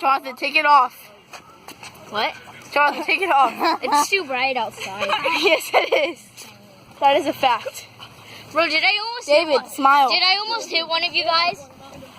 Jonathan, take it off. What? Jonathan, take it off. It's too bright outside. Yes, it is. That is a fact. Bro, did I almost David, smile. Did I almost hit one of you guys?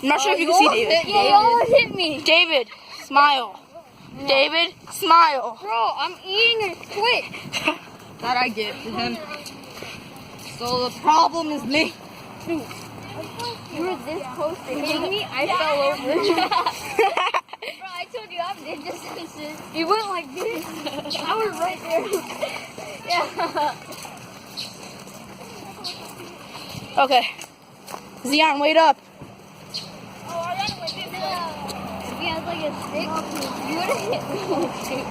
I'm not sure if you can see David. Yeah, you almost hit me. David, smile. No. David, smile. Bro, I'm eating it quick. That I get for him. So the problem is me. You were this close to hitting me, I fell over. Bro, I told you I'm ninja senses. You went like this. I was right there. Yeah. Okay. Zion, wait up. Oh, I gotta wait. If he has like a stick, you would have hit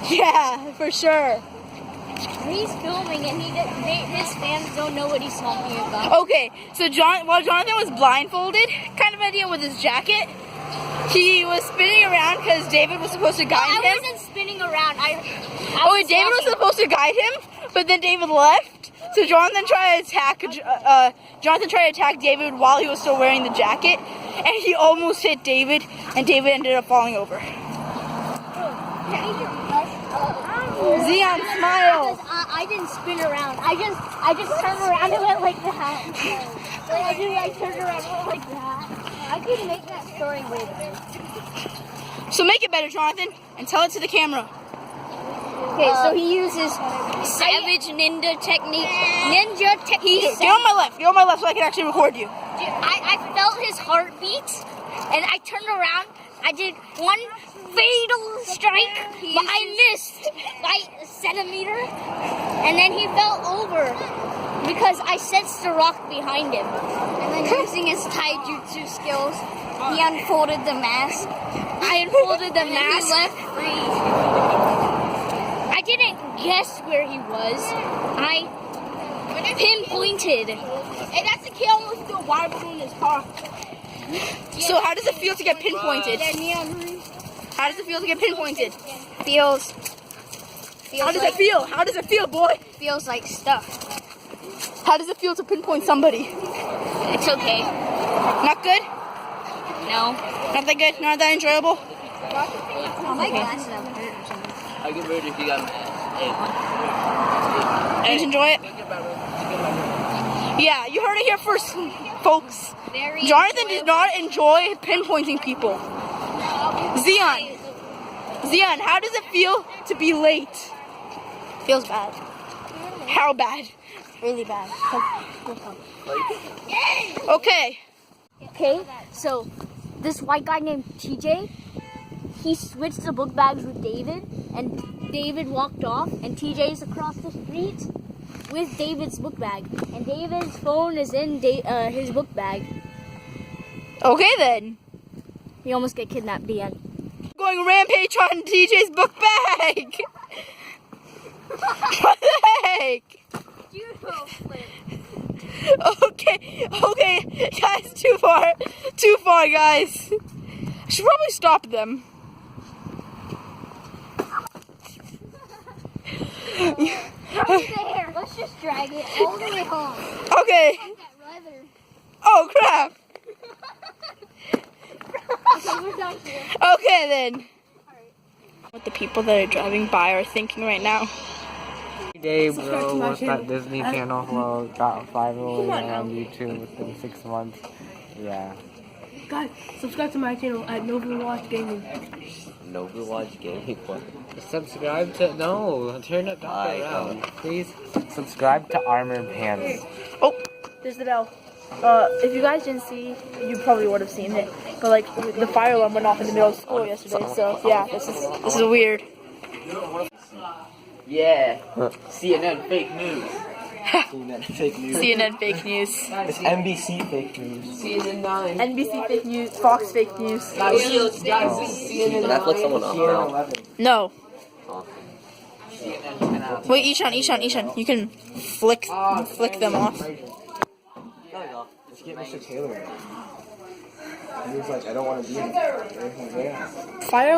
me. Yeah, for sure. He's filming and his fans don't know what he's talking about. Okay, so while Jonathan was blindfolded, kind of idea with his jacket, he was spinning around because David was supposed to guide him. I wasn't spinning around. David was supposed to guide him, but then David left. So Jonathan tried to attack David while he was still wearing the jacket, and he almost hit David, and David ended up falling over. Zion, smile. I didn't spin around. I just turned around and went like that. I turned around and went like that. I could make that story way better. So make it better, Jonathan, and tell it to the camera. Okay, so he uses savage ninja technique. Get on my left. Get on my left so I can actually record you. Dude, I felt his heartbeat, and I turned around. I did one fatal strike, but I missed by a centimeter, and then he fell over because I sensed the rock behind him. And then using his taijutsu skills, he unfolded the mask. I unfolded the mask. He left free. I didn't guess where he was. I pinpointed. And that's the kid almost threw a water balloon in his car. So how does it feel to get pinpointed? How does it feel to get pinpointed? Feels How does it feel? How does it feel, boy? Feels like stuff. How does it feel to pinpoint somebody? It's okay. Not good? No. Not that good? Not that enjoyable? My glasses have hurt. I get rid if you got Did you enjoy it? Yeah, you heard it here first, folks. Jonathan did not enjoy pinpointing people. Zion, how does it feel to be late? Feels bad. How bad? Really bad. Okay. Okay, so this white guy named TJ, he switched the book bags with David, and David walked off, and TJ's across the street with David's book bag, and David's phone is in his book bag. Okay then. He almost got kidnapped. The end. Going rampage on TJ's book bag. What the heck? Okay, guys, too far, guys. I should probably stop them. Right there. Let's just drag it all the way home. Okay. Oh crap. Okay then. What the people that are driving by are thinking right now. Day, bro, what's that Disney Channel flow? Got 5 on YouTube within 6 months. Yeah. Guys, subscribe to my channel at Overwatch Gaming. Overwatch Gaming? What? Subscribe to turn it back around. Please subscribe to Armor Pants. Oh, there's the bell. If you guys didn't see, you probably would have seen it. But like the fire alarm went off in the middle of school yesterday, so yeah, this is weird. Yeah. CNN fake news. CNN fake news. CNN fake news. It's NBC fake news. CNN 9. NBC fake news. Fox fake news. Did I flick someone off now? No. Oh. Wait, Ishan, you can flick them off. There we go. Let's get Mr. Taylor. He was like, I don't want to be here. Fire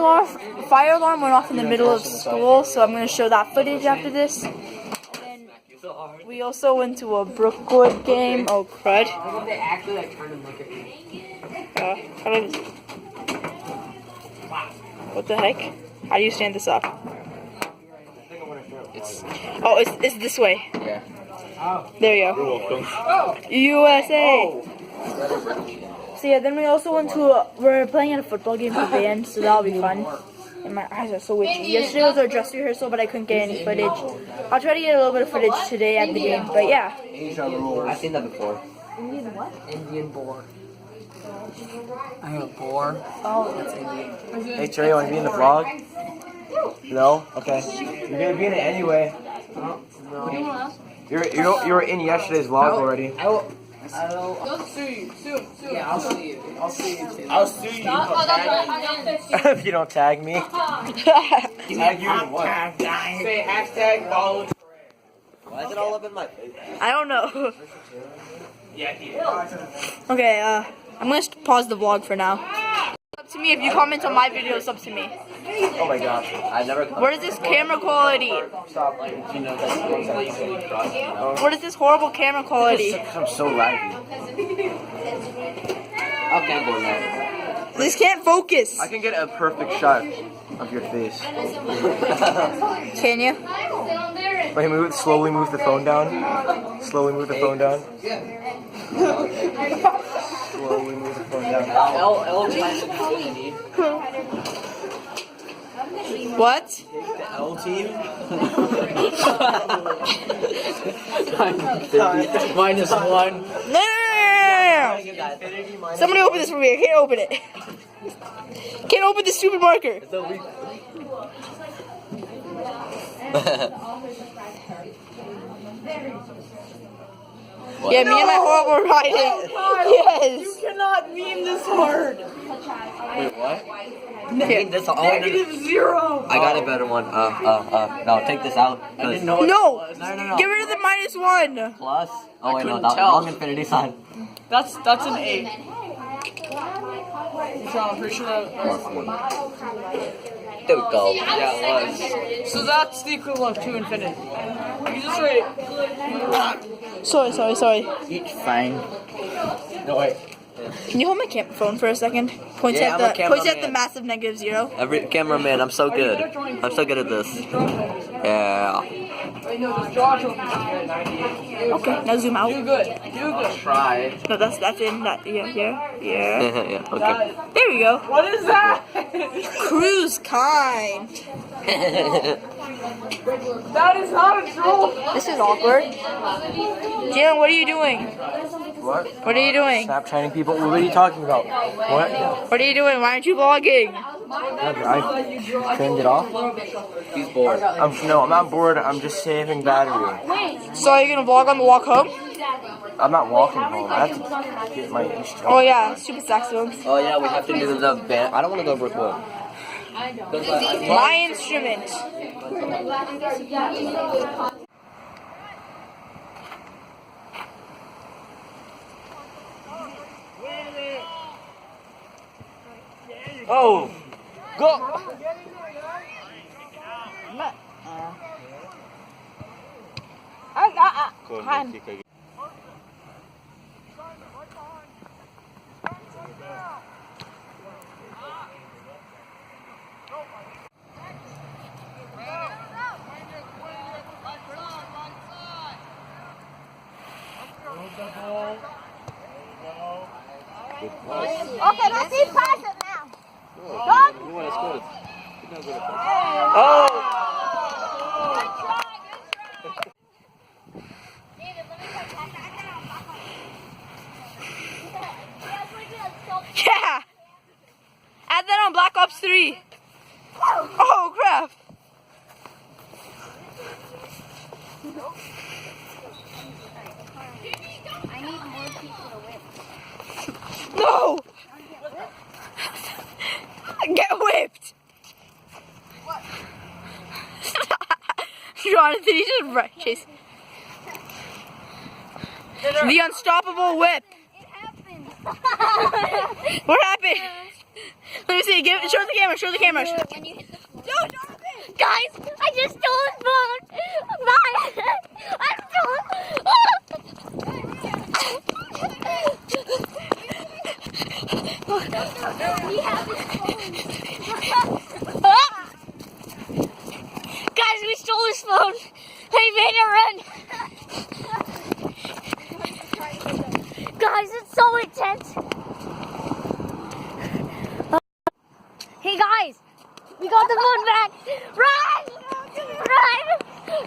alarm went off in the middle of school, so I'm going to show that footage after this. And we also went to a Brookwood game. Oh, crud. They actually like turn and look at me. What the heck? How do you stand this up? Oh, it's this way. Yeah. There you go. USA. So yeah, then we also went to, we're playing at a football game for band, so that'll be fun. And my eyes are so itchy. Yesterday was our dress rehearsal, but I couldn't get any footage. I'll try to get a little bit of footage today at the game, but yeah. I've seen that before. Indian what? Indian boar. I have a boar. Oh, that's Indian. Hey Trey, you want to be in the vlog? No? Okay. You're gonna be in it anyway. No. You were in yesterday's vlog already. I'll see you soon. Yeah, I'll see you. I'll see you too. I'll sue you if you don't tag me. Tag you in what? Say hashtag follow. Why is it all up in my face? I don't know. Okay, I'm gonna pause the vlog for now. It's up to me if you comment on my video, it's up to me. Oh my gosh. I never. What is this camera quality? Stop. You know that. What is this horrible camera quality? I'm so laggy. Okay, boy, now. This can't focus. I can get a perfect shot of your face. Can you? Wait, slowly move the phone down. Slowly move the phone down. Slowly move the phone down. What? The L team. -1. No! Somebody open this for me. I can't open it. Can't open this stupid marker. Yeah, me and my horrible writing. Yes. You cannot meme this hard. Wait, what? Here. This all -0. I got a better one. No, take this out. No. No. Get rid of the -1. Plus. Oh wait, no, couldn't that's tell. wrong infinity sign. That's an 8. Sean, I'm pretty sure that. Plus 1. There we go. Yeah, it was. So that's the equivalent of 2 infinity. You just write. Sorry. It's fine. No, wait. Can you hold my camera phone for a second? Points Yeah, I'm a at the cameraman. massive -0. Every cameraman, I'm so good. I'm so good at this. Yeah. Okay, now zoom out. Do good. Try. No, that's in that. Yeah. Yeah. Okay. There we go. What is that? Cruise kind. That is not a troll. This is awkward. Jalen, what are you doing? What? What are you doing? Snapchatting people? What are you talking about? What? What are you doing? Why aren't you vlogging? I turned it off. He's bored. I'm not bored. I'm just saving battery. So are you gonna vlog on the walk home? I'm not walking home. I have to get my instrument. Oh yeah, stupid saxophones. Oh yeah, we have to do the band. I don't want to go brick wall. My instrument. Oh! Go! Okay, let's see pass it now. Yeah! Add that on Black Ops 3. Oh crap! I need more people to win. No! Get whipped! Jonathan, he just chase. The unstoppable whip. It happened. What happened? Let me see. Show the camera. Show the camera. When you hit the floor. No, Jonathan! Guys, I just stole his phone. I stole. He has his phone. made it run. Guys, it's so intense. Hey guys, we got the phone back. Run! Run!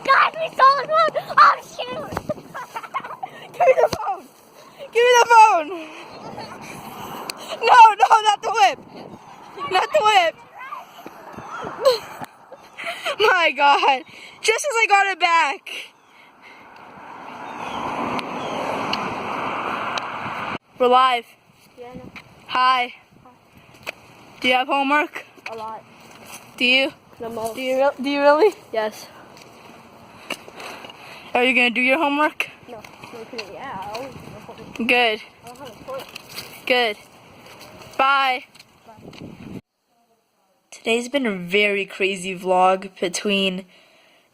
Guys, we stole the phone. Oh shoot! Give me the phone. Give me the phone. No, not the whip. Not the whip. My God. Just as I got it back. We're live. Yeah, I know. Hi. Do you have homework? A lot. Do you? The most. Do you really? Yes. Are you gonna do your homework? No. Yeah. Good. Good. Bye. Today's been a very crazy vlog between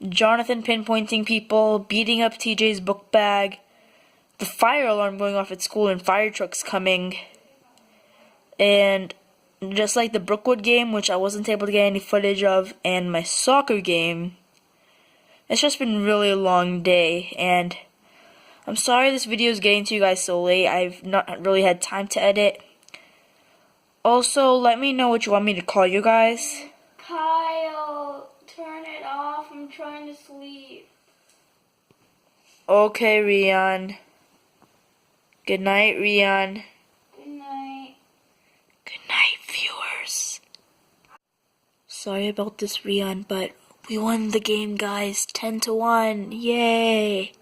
Jonathan pinpointing people, beating up TJ's book bag, the fire alarm going off at school and fire trucks coming, and just like the Brookwood game, which I wasn't able to get any footage of, and my soccer game. It's just been a really long day, and I'm sorry this video is getting to you guys so late. I've not really had time to edit. Also, let me know what you want me to call you guys. Kyle, turn it off. I'm trying to sleep. Okay, Rian. Good night, Rian. Good night. Good night, viewers. Sorry about this, Rian, but we won the game, guys. 10-1. Yay.